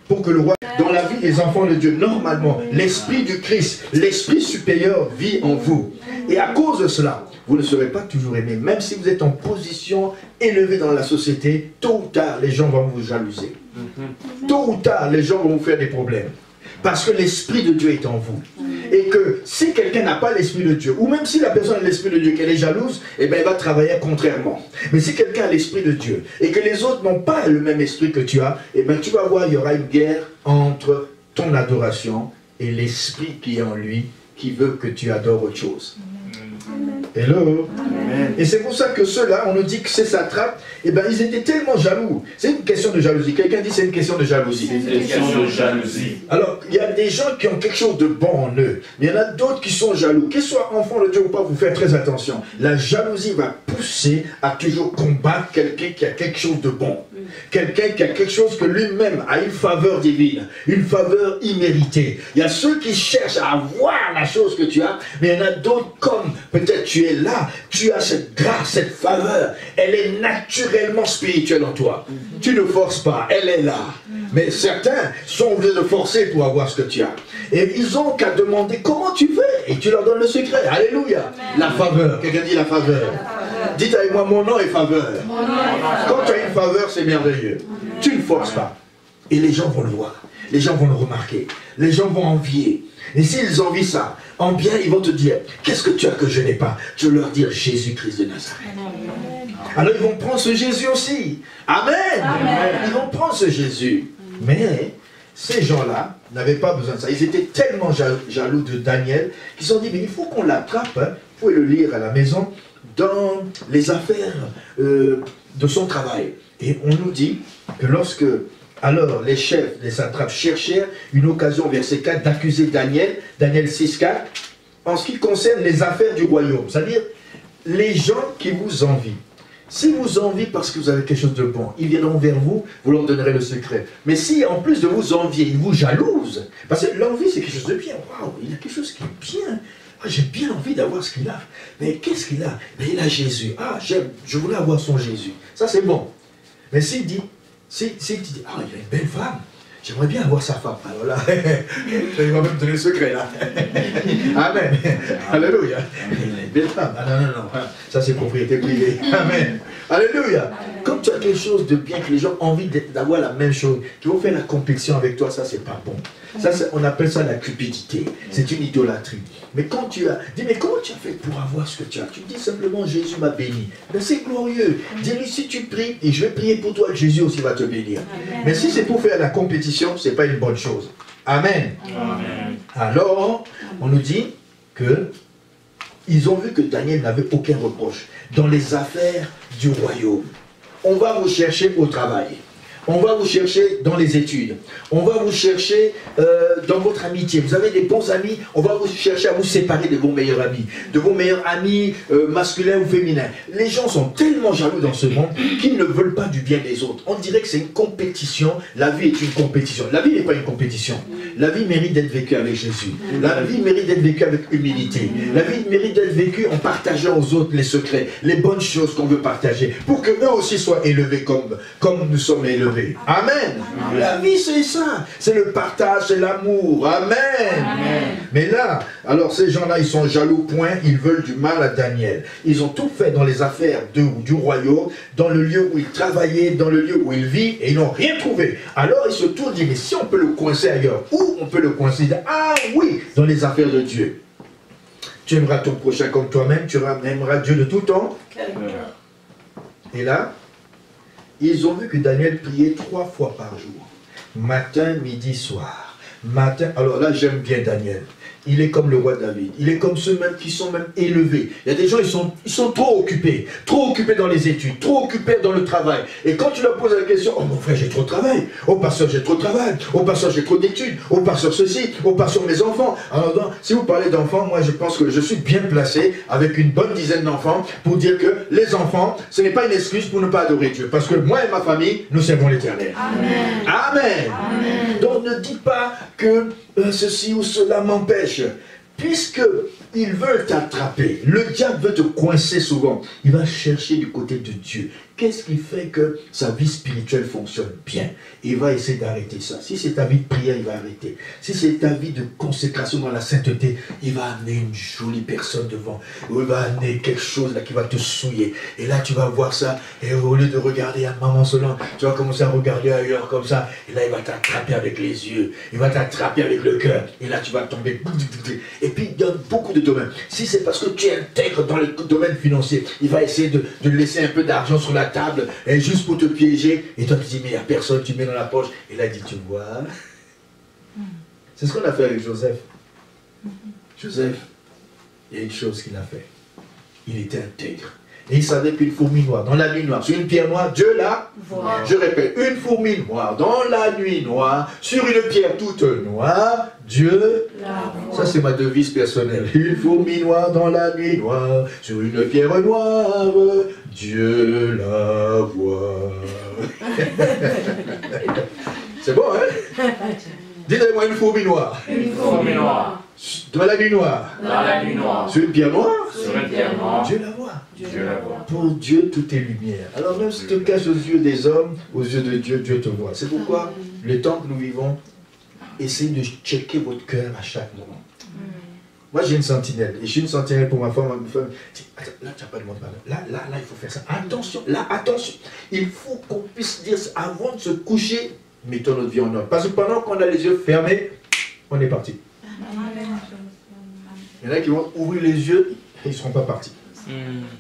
Pour que le roi, dans la vie des enfants de Dieu, normalement, l'esprit du Christ, l'esprit supérieur vit en vous. Et à cause de cela, vous ne serez pas toujours aimé. Même si vous êtes en position élevée dans la société, tôt ou tard, les gens vont vous jalouser. Tôt ou tard, les gens vont vous faire des problèmes. Parce que l'Esprit de Dieu est en vous. Et que si quelqu'un n'a pas l'Esprit de Dieu, ou même si la personne a l'Esprit de Dieu, qu'elle est jalouse, eh bien elle va travailler contrairement. Mais si quelqu'un a l'Esprit de Dieu, et que les autres n'ont pas le même esprit que tu as, eh bien tu vas voir, il y aura une guerre entre ton adoration et l'Esprit qui est en lui, qui veut que tu adores autre chose. Hello. Amen. Et c'est pour ça que ceux-là, on nous dit que ces satrapes, eh ben, ils étaient tellement jaloux. C'est une question de jalousie. Quelqu'un dit c'est une question de jalousie. C'est une question de jalousie. Alors, il y a des gens qui ont quelque chose de bon en eux. Mais il y en a d'autres qui sont jaloux. Qu'ils soient enfants de Dieu ou pas, vous faites très attention. La jalousie va pousser à toujours combattre quelqu'un qui a quelque chose de bon. Quelqu'un qui a quelque chose que lui-même a une faveur divine, une faveur imméritée. Il y a ceux qui cherchent à avoir la chose que tu as, mais il y en a d'autres comme peut-être tu es là, tu as cette grâce, cette faveur, elle est naturellement spirituelle en toi. Tu ne forces pas, elle est là. Mais certains sont obligés de forcer pour avoir ce que tu as. Et ils ont qu'à demander comment tu fais, et tu leur donnes le secret. Alléluia. La faveur. Quelqu'un dit la faveur. Dites avec moi, mon nom est faveur. Quand tu as une faveur, c'est merveilleux. Tu ne forces pas. Et les gens vont le voir. Les gens vont le remarquer. Les gens vont envier. Et s'ils envient ça, en bien, ils vont te dire, qu'est-ce que tu as que je n'ai pas? Je vais leur dire, Jésus-Christ de Nazareth. Alors ils vont prendre ce Jésus aussi. Amen. Amen. Ils vont prendre ce Jésus. Mais ces gens-là n'avaient pas besoin de ça. Ils étaient tellement jaloux de Daniel qu'ils se sont dit, mais il faut qu'on l'attrape. Hein. Vous pouvez le lire à la maison dans les affaires de son travail. Et on nous dit que lorsque alors les chefs, les satrapes cherchèrent une occasion, verset 4, d'accuser Daniel, Daniel 6, 4, en ce qui concerne les affaires du royaume, c'est-à-dire les gens qui vous envient. Si vous enviez parce que vous avez quelque chose de bon, ils viendront vers vous, vous leur donnerez le secret. Mais si en plus de vous envier, ils vous jalousent, parce que l'envie c'est quelque chose de bien. Waouh, il a quelque chose qui est bien. Ah, j'ai bien envie d'avoir ce qu'il a. Mais qu'est-ce qu'il a? Mais il a Jésus. Ah, je voulais avoir son Jésus. Ça c'est bon. Mais s'il dit, s'il dit, ah, il a une belle femme. J'aimerais bien avoir sa femme. Alors là, il va même donner le secret là. Amen. Alléluia. Belle femme. Ah non, non, non. Ça c'est propriété privée. Amen. Alléluia. Comme tu as quelque chose de bien, que les gens ont envie d'avoir la même chose, qui vont faire la compétition avec toi, ça c'est pas bon. Ça, on appelle ça la cupidité. C'est une idolâtrie. Mais quand tu as... Dis, mais comment tu as fait pour avoir ce que tu as? Tu dis simplement, Jésus m'a béni. Mais c'est glorieux. Dis-lui, si tu pries, et je vais prier pour toi, Jésus aussi va te bénir. Amen. Mais si c'est pour faire la compétition, ce n'est pas une bonne chose. Amen. Amen. Alors, on nous dit que ils ont vu que Daniel n'avait aucun reproche dans les affaires du royaume. On va vous chercher au travail. On va vous chercher dans les études. On va vous chercher dans votre amitié. Vous avez des bons amis, on va vous chercher à vous séparer de vos meilleurs amis. De vos meilleurs amis masculins ou féminins. Les gens sont tellement jaloux dans ce monde qu'ils ne veulent pas du bien des autres. On dirait que c'est une compétition. La vie est une compétition. La vie n'est pas une compétition. La vie mérite d'être vécue avec Jésus. La vie mérite d'être vécue avec humilité. La vie mérite d'être vécue en partageant aux autres les secrets, les bonnes choses qu'on veut partager, pour qu'eux aussi soient élevés comme nous sommes élevés. Amen. Amen. La vie c'est ça, c'est le partage, c'est l'amour. Amen. Amen. Mais là, alors ces gens-là, ils sont jaloux, point, ils veulent du mal à Daniel. Ils ont tout fait dans les affaires du royaume, dans le lieu où il travaillait, dans le lieu où il vit, et ils n'ont rien trouvé. Alors ils se tournent, disent, mais si on peut le coincer ailleurs, où on peut le coincer? Ah oui, dans les affaires de Dieu. Tu aimeras ton prochain comme toi-même, tu aimeras Dieu de tout temps. Et là, ils ont vu que Daniel priait 3 fois par jour. Matin, midi, soir. Matin, alors là j'aime bien Daniel. Il est comme le roi David. Il est comme ceux même qui sont même élevés. Il y a des gens, ils sont trop occupés dans les études, trop occupés dans le travail. Et quand tu leur poses la question, oh mon frère, j'ai trop de travail. Oh pasteur, j'ai trop de travail. Oh pasteur, j'ai trop d'études. Oh pasteur, ceci. Oh pasteur, mes enfants. Alors donc, si vous parlez d'enfants, moi je pense que je suis bien placé avec une bonne dizaine d'enfants pour dire que les enfants, ce n'est pas une excuse pour ne pas adorer Dieu. Parce que moi et ma famille, nous servons l'Éternel. Amen. Amen. Amen. Donc ne dites pas que ceci ou cela m'empêche. Puisque ils veulent t'attraper, le diable veut te coincer souvent. Il va chercher du côté de Dieu. Qu'est-ce qui fait que sa vie spirituelle fonctionne bien? Il va essayer d'arrêter ça. Si c'est ta vie de prière, il va arrêter. Si c'est ta vie de consécration dans la sainteté, il va amener une jolie personne devant. Ou il va amener quelque chose là qui va te souiller. Et là, tu vas voir ça. Et au lieu de regarder à Maman Solange, tu vas commencer à regarder ailleurs comme ça. Et là, il va t'attraper avec les yeux. Il va t'attraper avec le cœur. Et là, tu vas tomber. Et puis, il y a beaucoup de domaines. Si c'est parce que tu es intègre dans le domaine financier, il va essayer de laisser un peu d'argent sur la table, et juste pour te piéger, et toi tu dis, mais il n'y a personne, tu mets dans la poche, et là il dit, tu vois, c'est ce qu'on a fait avec Joseph. Joseph, il y a une chose qu'il a fait, il était intègre, et il savait qu'une fourmi noire, dans la nuit noire, sur une pierre noire, Dieu l'a, je répète, une fourmi noire, dans la nuit noire, sur une pierre toute noire, Dieu, ça c'est ma devise personnelle, une fourmi noire dans la nuit noire, sur une pierre noire, Dieu la voit. C'est bon, hein? Dites-moi une fourmi noire. Une fourmi noire. Dans la nuit noire. Dans la nuit noire. Sur une pierre noire. Sur une pierre noire. Dieu la voit. Dieu la voit. Pour Dieu, tout est lumière. Alors même si tu te caches aux yeux des hommes, aux yeux de Dieu, Dieu te voit. C'est pourquoi le temps que nous vivons, essayez de checker votre cœur à chaque moment. Moi j'ai une sentinelle, et je suis une sentinelle pour ma femme. Ma femme dit, attends, là tu n'as pas de monde par là. Là, il faut faire ça. Attention, là, attention. Il faut qu'on puisse dire ça avant de se coucher, mettons notre vie en ordre. Parce que pendant qu'on a les yeux fermés, on est parti. Il y en a qui vont ouvrir les yeux, et ils ne seront pas partis.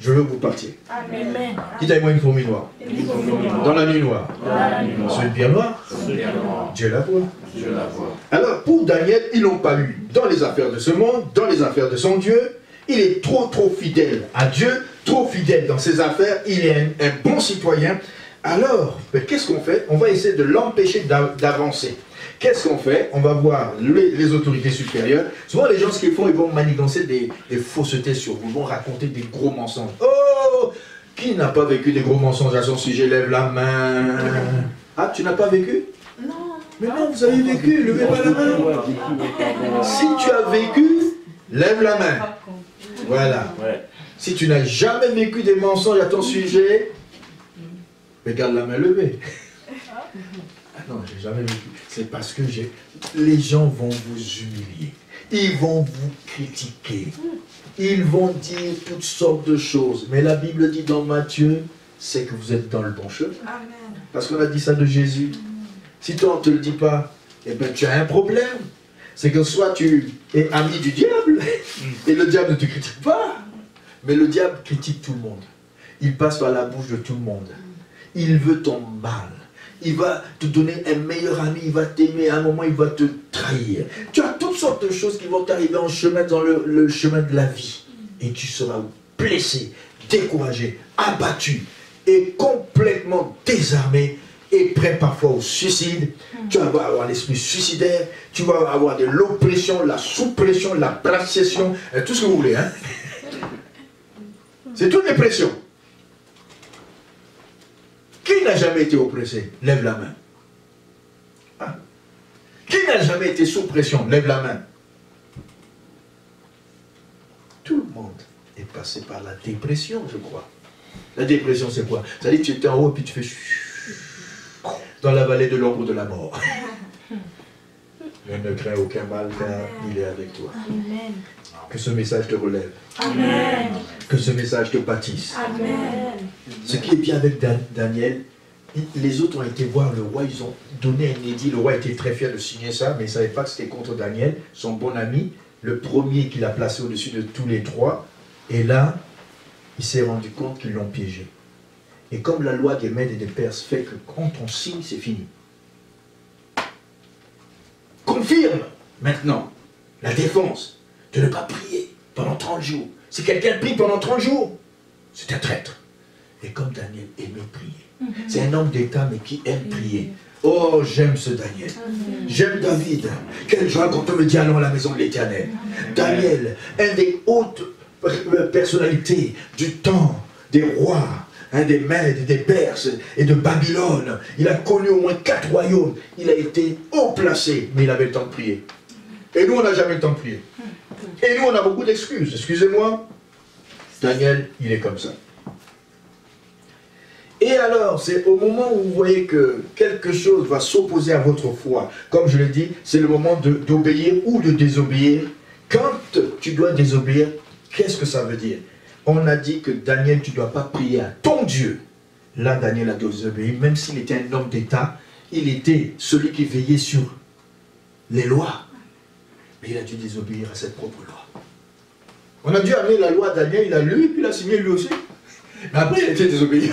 Je veux que vous partiez. Amen. Dites-moi une fourmi noire. Dans la nuit noire. Sur une pierre noire. Dieu la voit. Alors pour Daniel, ils n'ont pas eu dans les affaires de ce monde, dans les affaires de son Dieu. Il est trop fidèle à Dieu, trop fidèle dans ses affaires. Il est un bon citoyen. Alors, qu'est-ce qu'on fait? On va essayer de l'empêcher d'avancer. Qu'est-ce qu'on fait? On va voir les autorités supérieures. Souvent, les gens, ce qu'ils font, ils vont manigancer des faussetés sur vous. Ils vont raconter des gros mensonges. Oh! Qui n'a pas vécu des gros mensonges à son sujet? Lève la main. Ah, tu n'as pas vécu? Non. Mais non, vous avez vécu, levez pas la main. Si tu as vécu, lève la main. Voilà. Si tu n'as jamais vécu des mensonges à ton sujet, regarde la main levée. Ah non, j'ai jamais vécu. C'est parce que les gens vont vous humilier. Ils vont vous critiquer. Ils vont dire toutes sortes de choses. Mais la Bible dit dans Matthieu, c'est que vous êtes dans le bon chemin. Amen. Parce qu'on a dit ça de Jésus. Si toi on ne te le dit pas, eh bien tu as un problème. C'est que soit tu es ami du diable, et le diable ne te critique pas, mais le diable critique tout le monde. Il passe par la bouche de tout le monde. Il veut ton mal. Il va te donner un meilleur ami, il va t'aimer, à un moment il va te trahir. Tu as toutes sortes de choses qui vont t'arriver en chemin dans le chemin de la vie. Et tu seras blessé, découragé, abattu et complètement désarmé et prêt parfois au suicide. Tu vas avoir l'esprit suicidaire, tu vas avoir de l'oppression, la sous-pression, la pression, tout ce que vous voulez. Hein? C'est toutes les pressions. Qui n'a jamais été oppressé? Lève la main. Ah. Qui n'a jamais été sous pression? Lève la main. Tout le monde est passé par la dépression, je crois. La dépression, c'est quoi? C'est-à-dire que tu étais en haut et puis tu fais dans la vallée de l'ombre de la mort. Mais ne crains aucun mal, car il est avec toi. Amen. Que ce message te relève. Amen. Que ce message te bâtisse. Amen. Ce qui est bien avec Daniel, les autres ont été voir le roi, ils ont donné un édit, le roi était très fier de signer ça, mais il ne savait pas que c'était contre Daniel, son bon ami, le premier qu'il a placé au-dessus de tous les trois. Et là, il s'est rendu compte qu'ils l'ont piégé. Et comme la loi des Mèdes et des Perses fait que quand on signe, c'est fini. Confirme maintenant la défense de ne pas prier pendant 30 jours. Si quelqu'un prie pendant 30 jours, c'est un traître. Et comme Daniel aimait prier, c'est un homme d'État mais qui aime prier. Oh, j'aime ce Daniel. J'aime David. Quelle joie quand on me dit allons à la maison de l'Éternel. Daniel, un des hautes personnalités du temps des rois, un des Mèdes, des Perses et de Babylone. Il a connu au moins 4 royaumes. Il a été haut placé, mais il avait le temps de prier. Et nous, on n'a jamais le temps de prier. Et nous, on a beaucoup d'excuses. Excusez-moi, Daniel, il est comme ça. Et alors, c'est au moment où vous voyez que quelque chose va s'opposer à votre foi. Comme je l'ai dit, c'est le moment d'obéir ou de désobéir. Quand tu dois désobéir, qu'est-ce que ça veut dire? On a dit que Daniel, tu ne dois pas prier à ton Dieu. Là, Daniel a désobéi, même s'il était un homme d'État, il était celui qui veillait sur les lois. Mais il a dû désobéir à cette propre loi. On a dû amener la loi à Daniel, il a lu et puis il a signé lui aussi. Mais après, il était désobéi.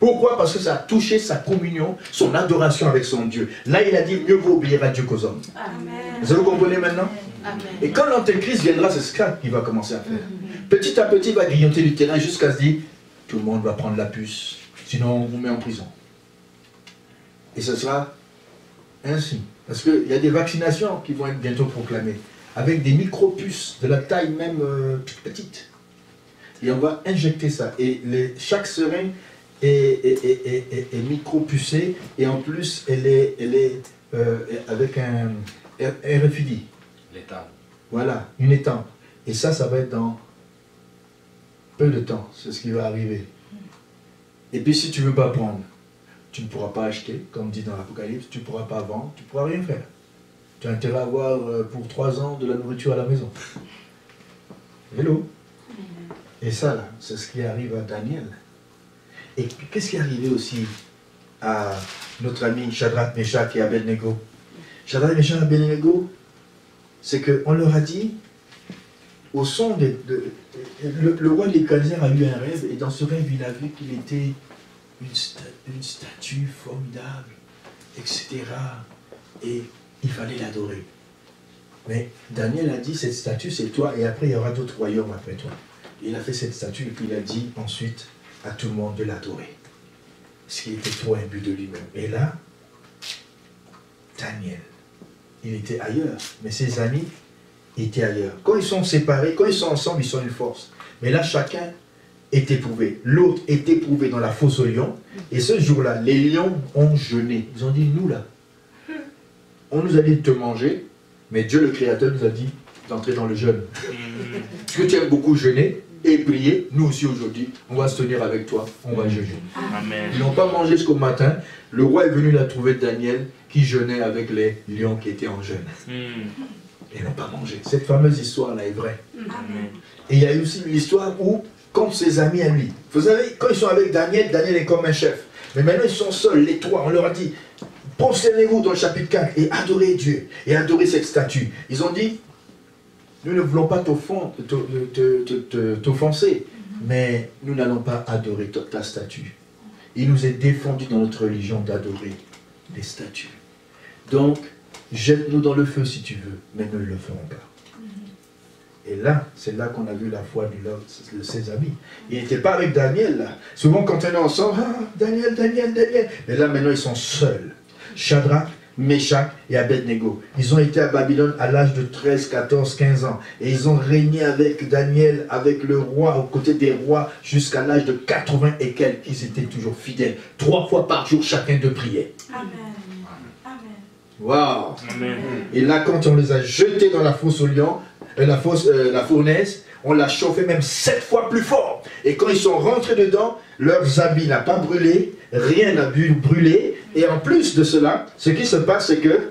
Pourquoi? Parce que ça a touché sa communion, son adoration avec son Dieu. Là, il a dit, mieux vaut obéir à Dieu qu'aux hommes. Amen. Vous comprenez maintenant? Amen. Et quand l'antéchrist viendra, c'est ce qu'il va commencer à faire. Petit à petit, il va grignoter du terrain jusqu'à se dire, tout le monde va prendre la puce, sinon on vous met en prison. Et ce sera ainsi. Parce qu'il y a des vaccinations qui vont être bientôt proclamées, avec des micro-puces de la taille même toute petite. Et on va injecter ça. Et chaque seringue est micro-pucée, et en plus, elle est avec un RFID. L'état. Voilà, une étampe. Et ça va être dans peu de temps. C'est ce qui va arriver. Et puis si tu ne veux pas prendre, tu ne pourras pas acheter, comme dit dans l'Apocalypse, tu ne pourras pas vendre, tu ne pourras rien faire. Tu as intérêt à avoir pour 3 ans de la nourriture à la maison. Hello. Et ça, là, c'est ce qui arrive à Daniel. Et puis, qu'est-ce qui est arrivé aussi à notre ami Shadrach, Meshach et Abednego? Shadrach, Meshach et Abednego, c'est qu'on leur a dit, au son le roi Nebuchadnezzar a eu un rêve, et dans ce rêve, il a vu qu'il était une statue formidable, etc. Et il fallait l'adorer. Mais Daniel a dit, cette statue, c'est toi, et après, il y aura d'autres royaumes après toi. Et il a fait cette statue, et puis il a dit ensuite à tout le monde de l'adorer. Ce qui était trop imbu de lui-même. Et là, Daniel, il était ailleurs, mais ses amis étaient ailleurs. Quand ils sont séparés, quand ils sont ensemble, ils sont une force. Mais là, chacun est éprouvé. L'autre est éprouvé dans la fosse aux lions. Et ce jour-là, les lions ont jeûné. Ils ont dit, nous là, on nous a dit de te manger, mais Dieu le Créateur nous a dit d'entrer dans le jeûne. Parce que tu aimes beaucoup jeûner et prier, nous aussi aujourd'hui, on va se tenir avec toi, on va jeûner. Amen. Ils n'ont pas mangé jusqu'au matin. Le roi est venu là trouver Daniel qui jeûnait avec les lions qui étaient en jeûne. Ils n'ont pas mangé. Cette fameuse histoire-là est vraie. Amen. Et il y a eu aussi l'histoire où, comme ses amis à lui, vous savez, quand ils sont avec Daniel, Daniel est comme un chef. Mais maintenant ils sont seuls, les trois, on leur a dit, prosternez-vous dans le chapitre 4 et adorez Dieu, et adorez cette statue. Ils ont dit, nous ne voulons pas t'offenser, mais nous n'allons pas adorer ta statue. Il nous est défendu dans notre religion d'adorer les statues. Donc, jette-nous dans le feu si tu veux, mais ne le ferons pas. Et là, c'est là qu'on a vu la foi de ses amis. Il n'était pas avec Daniel là. Souvent quand on est ensemble, ah, Daniel, Daniel, Daniel. Mais là maintenant ils sont seuls. Shadrach, Meshach et Abednego. Ils ont été à Babylone à l'âge de 13, 14, 15 ans. Et ils ont régné avec Daniel, avec le roi, aux côtés des rois, jusqu'à l'âge de 80 et quelques. Ils étaient toujours fidèles. 3 fois par jour, chacun de prier. Amen. Amen. Waouh! Amen. Et là, quand on les a jetés dans la fosse aux lions, la fournaise, on l'a chauffé même 7 fois plus fort. Et quand ils sont rentrés dedans, leurs habits n'ont pas brûlé, rien n'a brûlé. Et en plus de cela, ce qui se passe, c'est que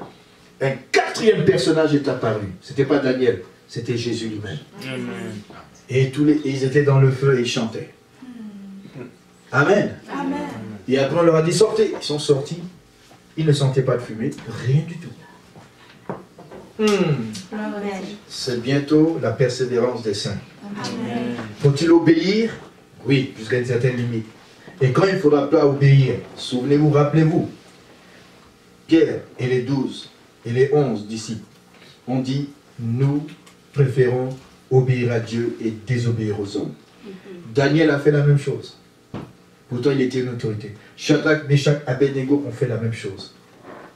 un 4e personnage est apparu. Ce n'était pas Daniel, c'était Jésus lui-même. Et ils étaient dans le feu et ils chantaient. Amen. Amen. Et après on leur a dit sortez. Ils sont sortis. Ils ne sentaient pas de fumée, rien du tout. C'est bientôt la persévérance des saints. Faut-il obéir? Oui, jusqu'à une certaine limite. Et quand il ne faudra pas obéir, souvenez-vous, rappelez-vous, Pierre et les 12 et les 11 disciples ont dit, nous préférons obéir à Dieu et désobéir aux hommes. Daniel a fait la même chose. Pourtant, il était une autorité. Shadrach, Meshach, Abednego ont fait la même chose.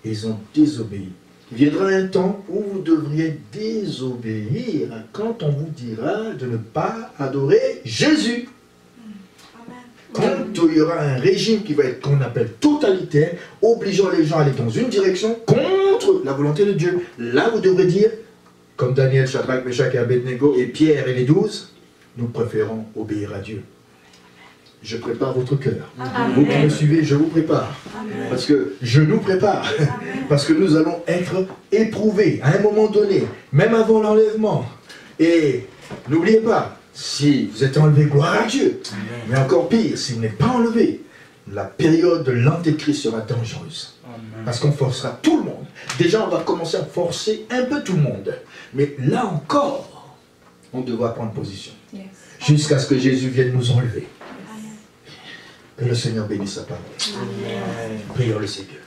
Et ils ont désobéi. Il viendra un temps où vous devriez désobéir quand on vous dira de ne pas adorer Jésus. Quand il y aura un régime qui va être, qu'on appelle totalitaire, obligeant les gens à aller dans une direction contre la volonté de Dieu. Là, vous devrez dire, comme Daniel, Shadrach, Meshach et Abednego et Pierre et les 12, nous préférons obéir à Dieu. Je prépare votre cœur. Amen. Vous qui me suivez, je vous prépare. Amen. Parce que je nous prépare. Amen. Parce que nous allons être éprouvés à un moment donné, même avant l'enlèvement. Et n'oubliez pas, si vous êtes enlevé, gloire à Dieu. Mais encore pire, si vous n'êtes pas enlevé, la période de l'antéchrist sera dangereuse. Parce qu'on forcera tout le monde. Déjà, on va commencer à forcer un peu tout le monde. Mais là encore, on devra prendre position. Jusqu'à ce que Jésus vienne nous enlever. Que le Seigneur bénisse sa parole. Prions le Seigneur.